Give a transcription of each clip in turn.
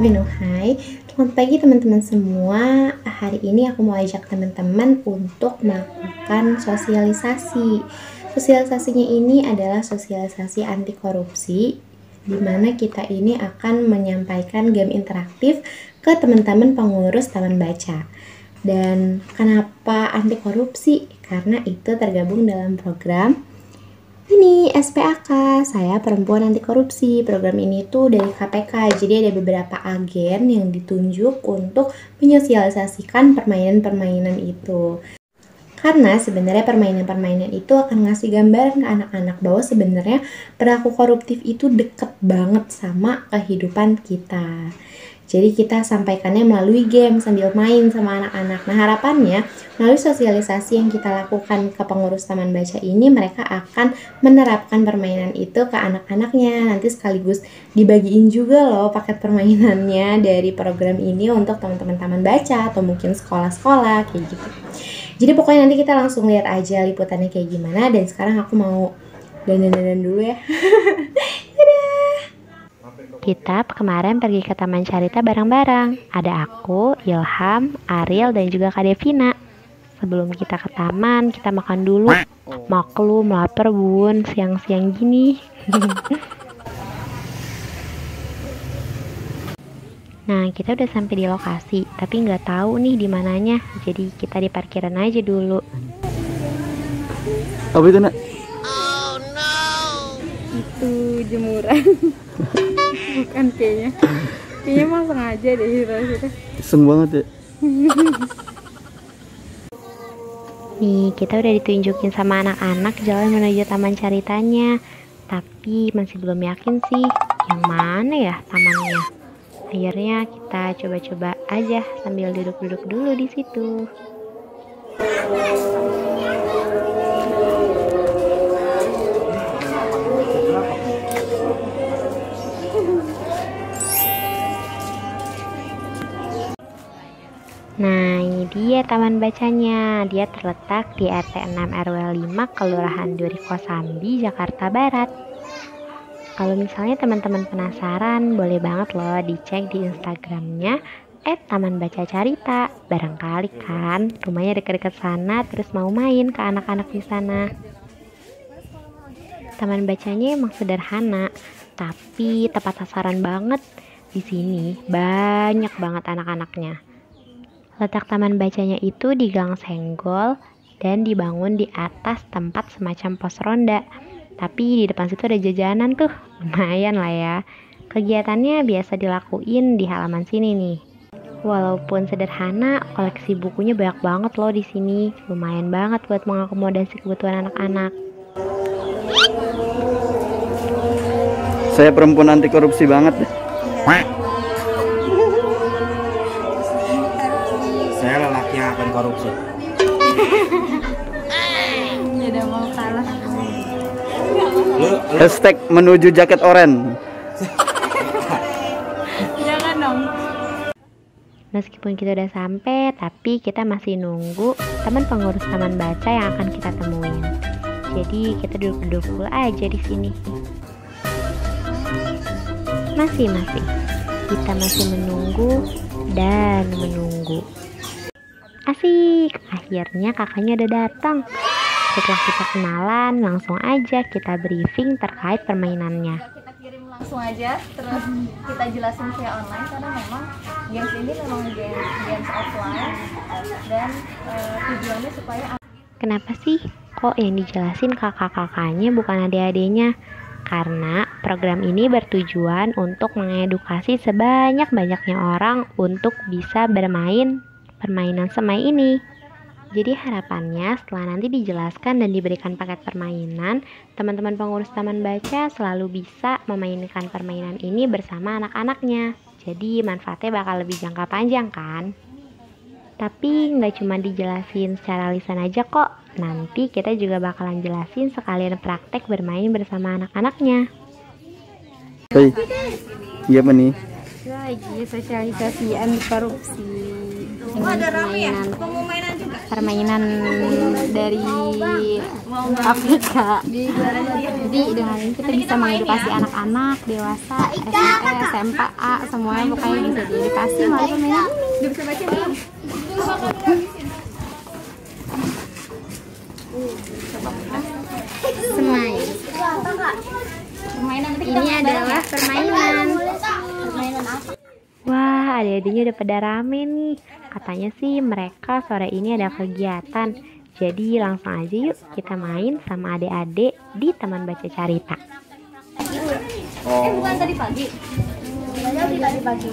Hai, selamat pagi teman-teman semua. Hari ini aku mau ajak teman-teman untuk melakukan sosialisasi. Sosialisasinya ini adalah sosialisasi anti korupsi, di mana kita ini akan menyampaikan game interaktif ke teman-teman pengurus Taman Baca. Dan kenapa anti korupsi? Karena itu tergabung dalam program ini SPAK, saya Perempuan Anti Korupsi. Program ini tuh dari KPK, jadi ada beberapa agen yang ditunjuk untuk menyosialisasikan permainan-permainan itu. Karena sebenarnya permainan-permainan itu akan ngasih gambaran ke anak-anak bahwa sebenarnya perilaku koruptif itu deket banget sama kehidupan kita. Jadi kita sampaikannya melalui game sambil main sama anak-anak. Nah, harapannya melalui sosialisasi yang kita lakukan ke pengurus Taman Baca ini, mereka akan menerapkan permainan itu ke anak-anaknya. Nanti sekaligus dibagiin juga loh paket permainannya dari program ini untuk teman-teman Taman Baca atau mungkin sekolah-sekolah kayak gitu. Jadi pokoknya nanti kita langsung lihat aja liputannya kayak gimana. Dan sekarang aku mau dandan-dandan dulu ya. Kita kemarin pergi ke Taman Carita bareng-bareng. Ada aku, Ilham, Ariel, dan juga Kak Devina. Sebelum kita ke taman, kita makan dulu. Maklum, lapar bun, siang-siang gini. Nah, kita udah sampai di lokasi, tapi nggak tahu nih di mananya. Jadi kita di parkiran aja dulu. Apa itu, Nak? Oh no. Itu jemuran. Bukan kayaknya mah sengaja deh gitu. Iseng banget ya. Nih, kita udah ditunjukin sama anak-anak jalan menuju Taman Caritanya. Tapi masih belum yakin sih, yang mana ya tamannya. Akhirnya kita coba-coba aja sambil duduk-duduk dulu di situ. Nah, ini dia Taman Bacanya. Dia terletak di RT 6 RW 5 Kelurahan Duri Kosambi, Jakarta Barat. Kalau misalnya teman-teman penasaran, boleh banget loh dicek di Instagramnya @tamanbacacarita. Barangkali kan rumahnya dekat-dekat sana, terus mau main ke anak-anak di sana. Taman Bacanya emang sederhana, tapi tepat sasaran banget. Di sini banyak banget anak-anaknya. Letak Taman Bacanya itu di Gang Senggol dan dibangun di atas tempat semacam pos ronda. Tapi di depan situ ada jajanan tuh, lumayan lah ya. Kegiatannya biasa dilakuin di halaman sini nih. Walaupun sederhana, koleksi bukunya banyak banget loh di sini. Lumayan banget buat mengakomodasi kebutuhan anak-anak. Saya perempuan anti korupsi banget deh. Saya lelaki yang akan korupsi. Tidak mau kalah. Hashtag menuju jaket oranye. Jangan dong. Meskipun kita udah sampai, tapi kita masih nunggu teman pengurus Taman Baca yang akan kita temuin. Jadi kita duduk-duduk dulu aja di sini. Masih. Kita masih menunggu dan menunggu. Asik, akhirnya kakaknya udah datang. Setelah kita kenalan, langsung aja kita briefing terkait permainannya. Kita kirim langsung aja, terus kita jelasin via online karena memang games ini memang games offline dan tujuannya supaya. Kenapa sih kok yang dijelasin kakak-kakaknya bukan adik-adiknya? Karena program ini bertujuan untuk mengedukasi sebanyak-banyaknya orang untuk bisa bermain permainan semai ini. Jadi harapannya setelah nanti dijelaskan dan diberikan paket permainan, teman-teman pengurus Taman Baca selalu bisa memainkan permainan ini bersama anak-anaknya. Jadi manfaatnya bakal lebih jangka panjang kan? Tapi nggak cuma dijelasin secara lisan aja kok. Nanti kita juga bakalan jelasin sekalian praktek bermain bersama anak-anaknya. Hei, iya apa nih? Lagi sosialisasi anti korupsi. Oh, ada rame ya? Mau mainan juga? permainan dari Afrika. Jadi dengan ini kita bisa mengedukasi anak-anak, dewasa, SMA, SMA, semuanya pokoknya bisa diedukasi melalui permainan ini. Semai. Ini adalah permainan. Wah, adik-adiknya udah pada rame nih. Katanya sih mereka sore ini ada kegiatan. Jadi langsung aja yuk kita main sama adik-adik di Taman Baca Carita. Bukan tadi pagi. Tadi pagi.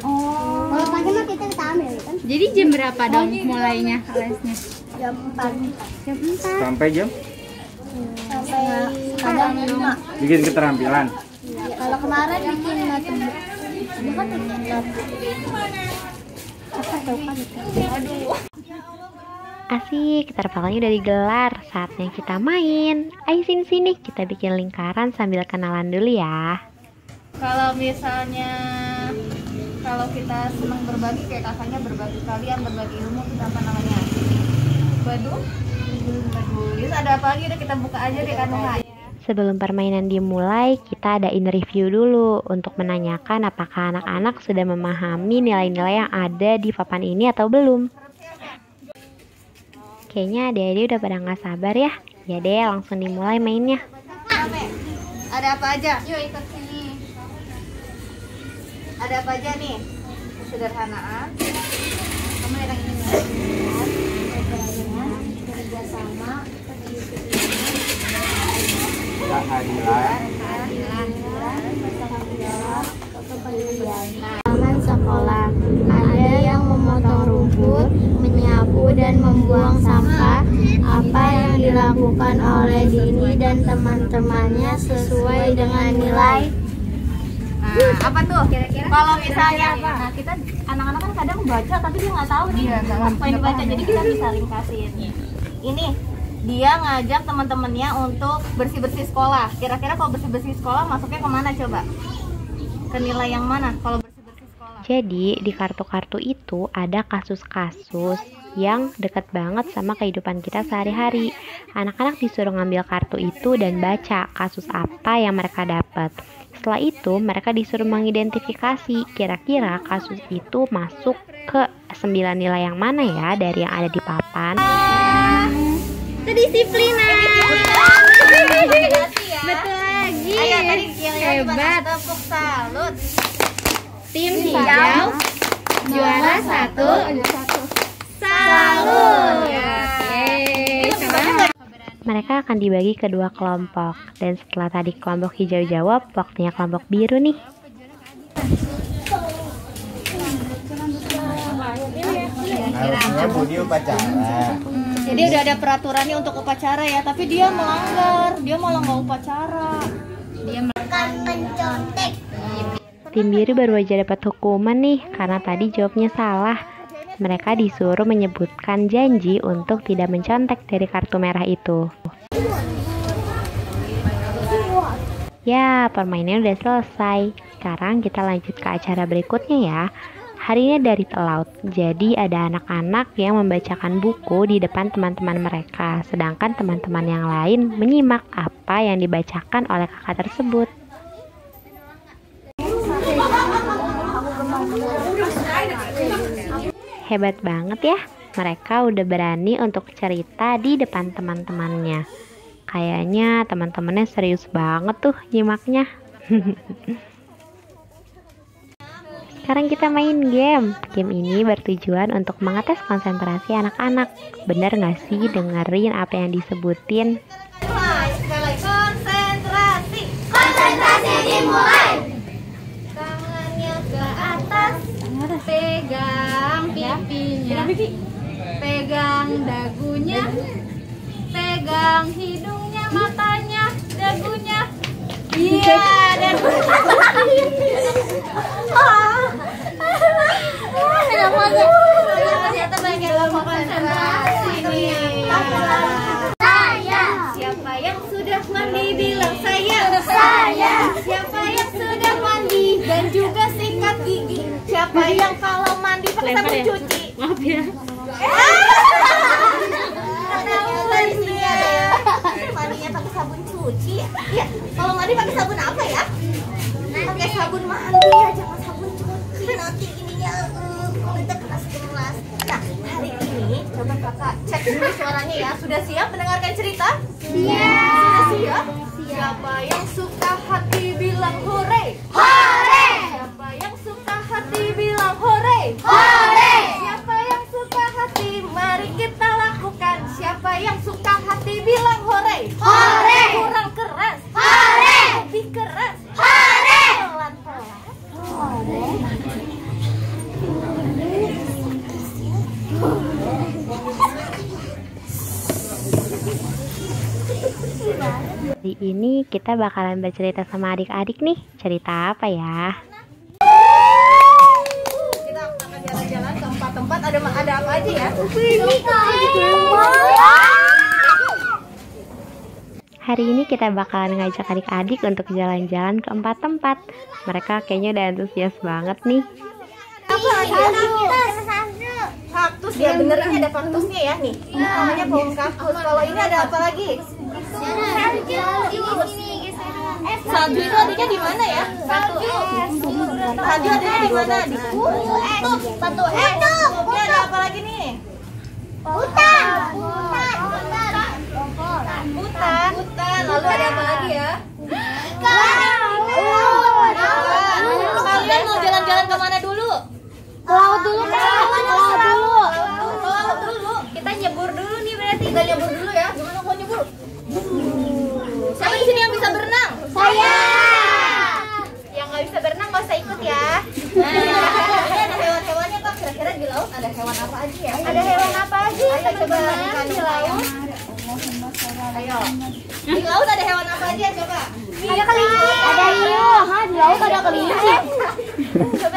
Oh. Kalau pagi mah kita ambil kan. Jadi jam berapa dong mulainya lesnya? Jam 4. Sampai jam? Sampai kadang 5. Bikin keterampilan. Kalau kemarin bikin notebook. Dia kan Asik, terpalanya udah digelar. Saatnya kita main. Ayo sini-sini, kita bikin lingkaran sambil kenalan dulu ya. Kalau misalnya kalau kita senang berbagi kayak kakaknya berbagi kalian berbagi ilmu itu apa namanya? Badu? Terus ada apa lagi? Udah kita buka aja deh kandungan. Sebelum permainan dimulai, kita adain review dulu untuk menanyakan apakah anak-anak sudah memahami nilai-nilai yang ada di papan ini atau belum. Kayaknya adik-adik udah pada nggak sabar ya. Ya deh, langsung dimulai mainnya. Ada apa aja? Yuk ikut sini. Ada apa aja nih? Kesederhanaan. Kamu yang ini. Kerjasama. Kehadiran. Taman sekolah, ada yang memotong rumput, menyapu dan membuang sampah. Apa yang dilakukan oleh Dini dan teman-temannya sesuai dengan nilai? Nah, apa tuh? Kira-kira kalau misalnya nah kita anak-anak kan kadang baca tapi dia nggak tahu nih apa yang dibaca, jadi kita bisa ringkasin. Ini dia ngajak teman-temannya untuk bersih-bersih sekolah. Kira-kira kalau bersih-bersih sekolah masuknya kemana coba? Ke nilai yang mana kalau bersih-bersih sekolah? Jadi di kartu-kartu itu ada kasus-kasus yang dekat banget sama kehidupan kita sehari-hari. Anak-anak disuruh ngambil kartu itu dan baca kasus apa yang mereka dapat. Setelah itu mereka disuruh mengidentifikasi kira-kira kasus itu masuk ke 9 nilai yang mana ya dari yang ada di papan. Kedisiplinan. Betul lagi. Ayo tadi yang hebat. tepuk salut. Tim hijau juara 1. Salut. Mereka akan dibagi ke 2 kelompok. Dan setelah tadi kelompok hijau jawab, waktunya kelompok biru nih. Harusnya Budi upacara. Jadi udah ada peraturannya untuk upacara ya, tapi dia melanggar. Dia malah nggak upacara. Dia akan mencontek. Tim biru baru aja dapat hukuman nih karena tadi jawabnya salah. Mereka disuruh menyebutkan janji untuk tidak mencontek dari kartu merah itu. Ya, permainannya udah selesai. Sekarang kita lanjut ke acara berikutnya ya. Hari ini dari Telaut. Jadi ada anak-anak yang membacakan buku di depan teman-teman mereka. Sedangkan teman-teman yang lain menyimak apa yang dibacakan oleh kakak tersebut. Hebat banget ya, mereka udah berani untuk cerita di depan teman-temannya. Kayaknya teman-temannya serius banget tuh nyimaknya. Sekarang kita main game. Game ini bertujuan untuk mengetes konsentrasi anak-anak. Bener gak sih dengerin apa yang disebutin? Konsentrasi. Konsentrasi dimulai. Tangannya ke atas. Pegang pipinya. Pegang dagunya. Pegang hidungnya, matanya, dagunya. Iya, dagunya. Ternyata banyak konsentrasi nih. Saya. Siapa yang sudah mandi bilang saya. Saya. Siapa yang sudah mandi dan juga sikat gigi. Siapa yang kalau mandi pakai sabun cuci. Maaf ya. cuci. Iya, kalau mandi pakai sabun apa ya? Pakai sabun mandi ya, jangan sabun cuci. Nanti ininya kita keras-keras. Nah, hari ini coba kakak cek dulu suaranya ya. Sudah siap mendengarkan cerita? Sudah siap? Siapa yang suka hati bilang hore? Hore! Siapa yang suka hati bilang hore? Hore! Siapa yang suka hati? Mari kita lakukan. Siapa yang suka hati bilang hore? Hore! Kurang keras. Hore! Lebih keras. Hore! Pelan-pelan. Hore! Hari ini kita bakalan bercerita sama adik-adik nih. Cerita apa ya? Kita akan jalan-jalan ke tempat-tempat. Ada apa aja ya? Hari ini kita bakalan ngajak adik-adik untuk jalan-jalan ke 4 tempat. Mereka kayaknya udah antusias banget nih. Apa lagi? Kaktus ya, bener ini ada kaktusnya ya nih. Namanya pohon kaktus. Kalau ini ada apa lagi? Salju itu adanya di mana ya? Salju adanya di mana? Di batu es. Ini ada apa lagi nih? Hutan. Lalu ada apa lagi ya? Kalian mau jalan-jalan kemana dulu? Laut dulu, Laut dulu. Kita nyebur dulu nih berarti. Kita nyebur dulu ya. Gimana mau nyebur? Siapa di sini yang bisa berenang? Saya. Yang nggak bisa berenang nggak usah ikut ya. Nah, ini ada hewan-hewannya Pak. Kira-kira di laut ada hewan apa aja ya? Ada hewan apa aja? Ayo coba di laut. Ayo. Di laut ada hewan apa aja coba? Ada kelinci. Ada hiu. Di laut ada kelinci. Coba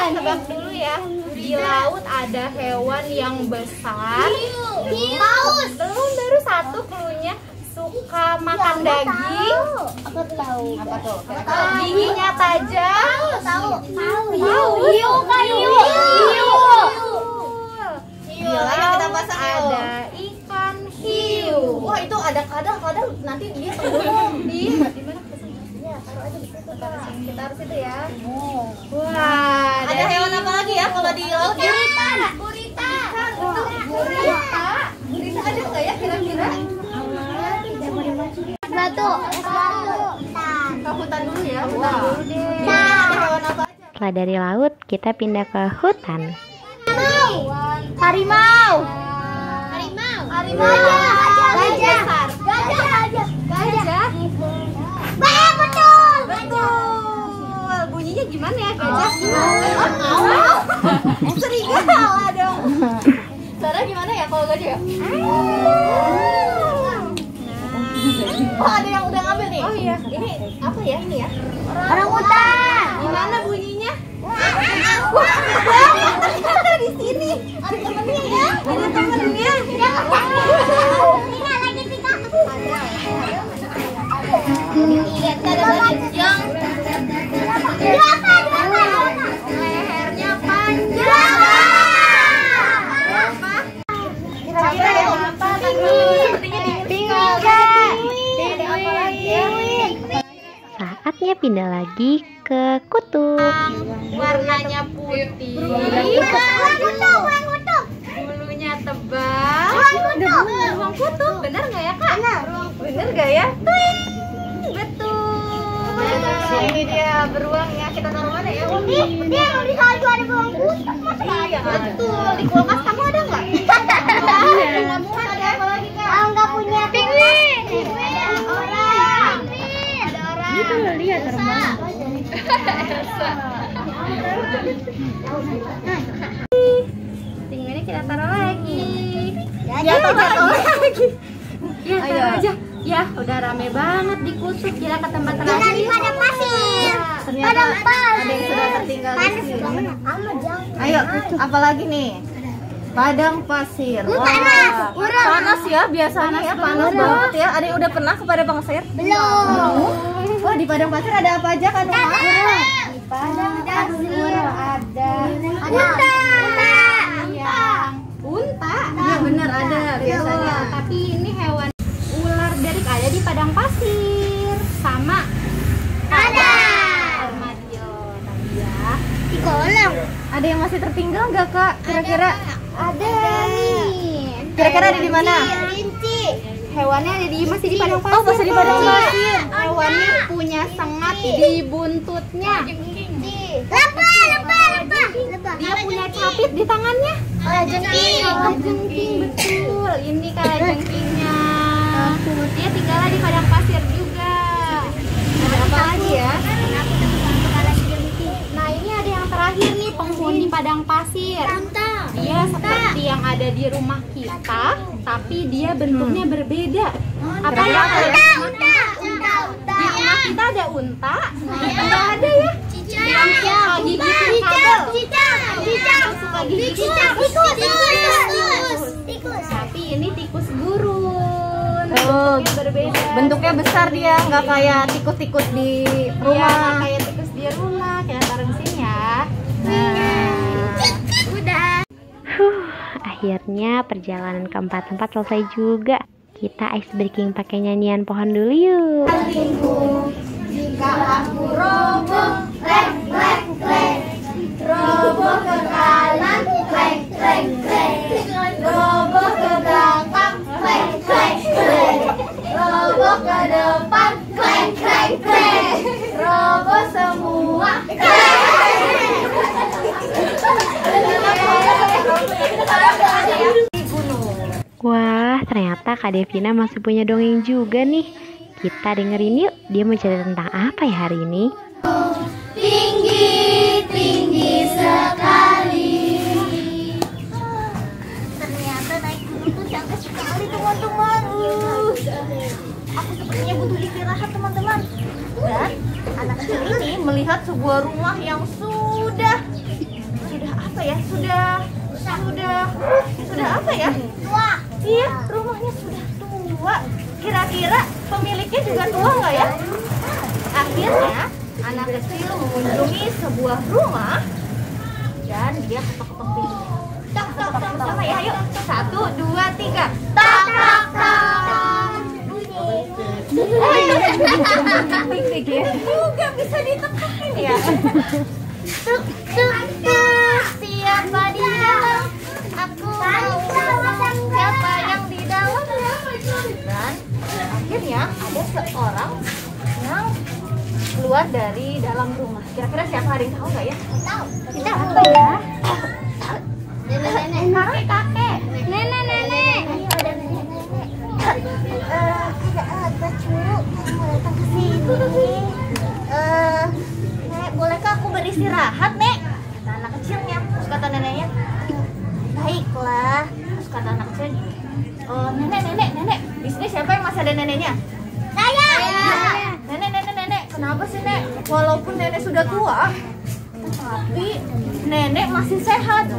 tebak dulu ya. Di laut ada hewan yang besar. Paus. Belum, baru satu cluenya. Suka makan daging. Aku tahu. Apa tuh? Giginya tajam. Tahu. Hiu. Lagi Kita pasang ada ikan hiu. Wah, itu ada kadal nanti dia tenggelam di mana? Ya, taruh aja di situ. Kita harus itu ya. Wah, ada hewan apa lagi ya kalau di laut? Gurita. Gurita ada nggak ya kira-kira? Batu. Ke hutan dulu ya. Hutan dulu deh. Ada hewan apa aja? Setelah dari laut, kita pindah ke hutan. Harimau. Gajah. Betul. Bunyinya gimana ya gajah? Serigala dong. Suara gimana ya kalau gajah? Oh, ada yang udah ngambil nih. Oh iya. Ini apa ya ini ya? Orangutan. Gimana bunyinya? Ternyata di sini. Ada temennya ya? Ada temennya. Lagi tiga. Lihat ada yang lehernya panjang. Kira-kira yang apa? Sepertinya Saatnya pindah lagi ke kutub. warnanya putih. Bulunya tebal. Beruang kutub. Benar nggak ya Kak? Benar nggak ya? Betul. Ini dia beruangnya. Kita taruh mana ya? Dia di salju ada beruang kutub. Iya betul. Di kulkas kamu ada nggak? Kamu ada apa lagi Kak? Nggak punya penguin. Orang. Ada orang. Itu lihat terbang. Pinguinnya kita taruh lagi. Jatuh lagi. Ya taruh aja. Ya udah rame banget di kutub. Kita ke tempat terakhir. Di padang pasir. Ternyata ada yang sudah tertinggal di sini. Ayo, apalagi nih? Padang pasir. Panas. Panas ya biasanya ya, panas banget ya. Ada yang udah pernah ke padang pasir? Belum. Wah, di padang pasir ada apa aja kan? Di padang pasir ada Unta. unta. Iya benar ada biasanya. Tapi ini hewan ular nggak Kak? Kira-kira Ada nih. kira-kira ada di mana? Kelinci. Hewannya ada masih di padang pasir. Oh, masih di padang pasir. Hewannya punya sengat di buntutnya. Lebah. Dia punya capit di tangannya. Jengking. Jengking, betul. Ini kalajengkingnya. Dia tinggalnya di padang pasir juga. Ada apa lagi ya? Nah, ini ada yang terakhir nih, penghuni padang pasir. Dia seperti yang ada di rumah kita, tapi dia bentuknya berbeda. Apa ya? Di rumah kita ada unta, nggak ada ya? Suka gigit kabel. Suka gigit Tikus. Tapi ini tikus gurun. Oh, Bentuknya berbeda. bentuknya besar dia, nggak kayak tikus-tikus di Iya, rumah. kayak tikus di rumah. Kita taruh di sini ya. Akhirnya perjalanan ke 4 tempat selesai juga. Kita ice breaking pakai nyanyian pohon dulu yuk. Jika aku roboh, klek klek klek. Roboh ke kanan, klek klek klek. Roboh ke belakang, klek klek klek. Roboh ke depan, klek klek klek. Roboh semua, Wah, ternyata Kak Devina masih punya dongeng juga nih. Kita dengerin yuk, dia mau cerita tentang apa ya hari ini? tinggi sekali. Ternyata naik gunung tuh capek sekali teman-teman. Aku sepertinya butuh istirahat teman-teman. Dan anak kecil ini melihat sebuah rumah yang sudah apa ya? Sudah apa ya? Tua. Iya, rumahnya sudah tua. Kira-kira pemiliknya juga tua nggak ya? Akhirnya anak kecil mengunjungi sebuah rumah dan dia ketok-ketok pintu. Ketok-ketok sama ya, yuk. 1, 2, 3. Tak tak tak. Juga bisa ditekan ya. Tuk tuk tuk. Siapa di dalam? Aku mau siapa yang di dalam? Dan akhirnya ada seorang yang keluar dari dalam rumah. Kira-kira siapa, ada yang tahu nggak ya? Tahu. Kita apa ya? Nenek. Kakek. Nenek. Ada nenek. Agak curu mau datang ke sini. Nek, bolehkah aku beristirahat, Nek? Kata anak kecilnya. Terus kata neneknya, baiklah. Terus kata anak kecilnya, nenek. Di sini siapa yang masih ada neneknya? Saya. Nenek. Kenapa sih, Nek? Walaupun nenek sudah tua, tapi nenek masih sehat.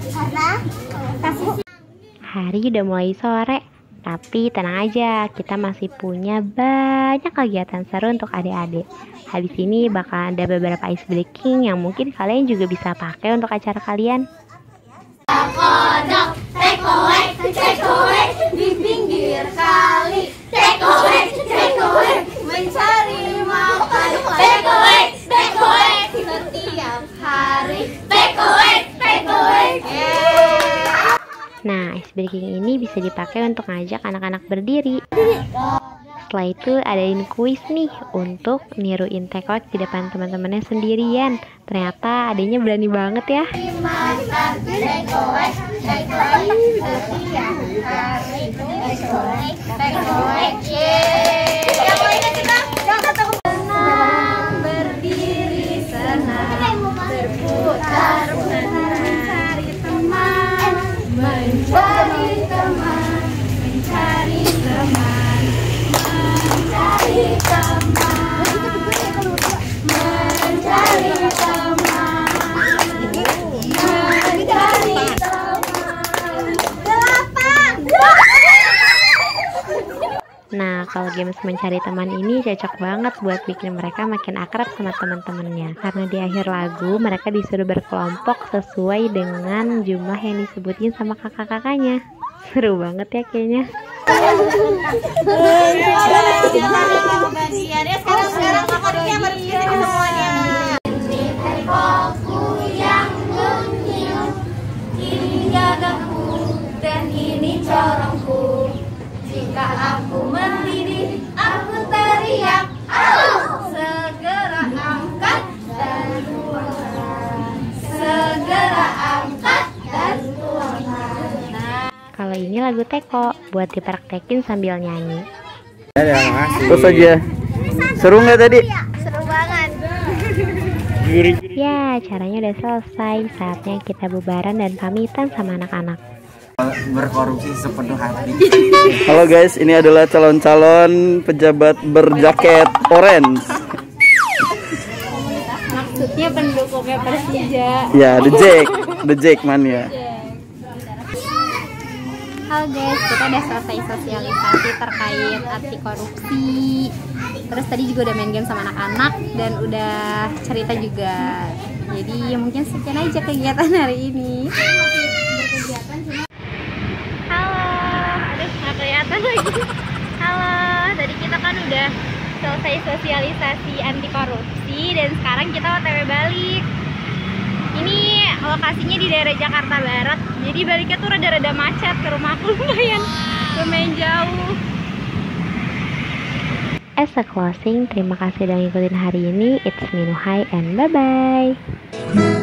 Karena Hari udah mulai sore, tapi tenang aja, kita masih punya banyak kegiatan seru untuk adik-adik. Habis ini bakal ada beberapa ice breaking yang mungkin kalian juga bisa pakai untuk acara kalian. kodok, tekoek di pinggir kali. Tekoek mencari makan. Tekoek setiap hari. Tekoek. Nah, ice breaking ini bisa dipakai untuk ngajak anak-anak berdiri. Setelah itu adain kuis nih untuk niruin tekoek di depan teman-temannya sendirian. Ternyata adanya berani banget ya. Makan tekoek setiap hari. Tekoek. Yang lainnya kita senang berdiri, senang berputar, mencari teman, mencari teman. Nah, kalau games mencari teman ini cocok banget buat bikin mereka makin akrab sama teman-temannya. Karena di akhir lagu mereka disuruh berkelompok sesuai dengan jumlah yang disebutin sama kakak-kakaknya. Seru banget ya kayaknya. Sekarang makannya berdiri semuanya. Tekoku ini corongku. Jika aku mendidih, aku teriak, segera angkat dan tuangkan. Segera angkat dan tuangkan. Kalau ini lagu teko buat dipraktekin sambil nyanyi. Terus aja. Seru nggak tadi? Seru banget. Ya, caranya udah selesai. Saatnya kita bubaran dan pamitan sama anak-anak. Berkorupsi sepenuh hati. Halo guys, ini adalah calon-calon pejabat berjaket orange. Maksudnya pendukungnya Persija. Ya, The Jackmania. Halo guys, kita udah selesai sosialisasi terkait anti korupsi. Terus tadi juga udah main game sama anak-anak dan udah cerita juga. Jadi ya mungkin sekian aja kegiatan hari ini. Halo, aduh nggak kelihatan lagi. Halo, tadi kita kan udah selesai sosialisasi anti korupsi dan sekarang kita OTW balik. Ini lokasinya di daerah Jakarta Barat, jadi baliknya tuh rada-rada macet, ke rumahku lumayan jauh. As a closing, terima kasih udah ngikutin hari ini. It's me Nuhai and bye-bye.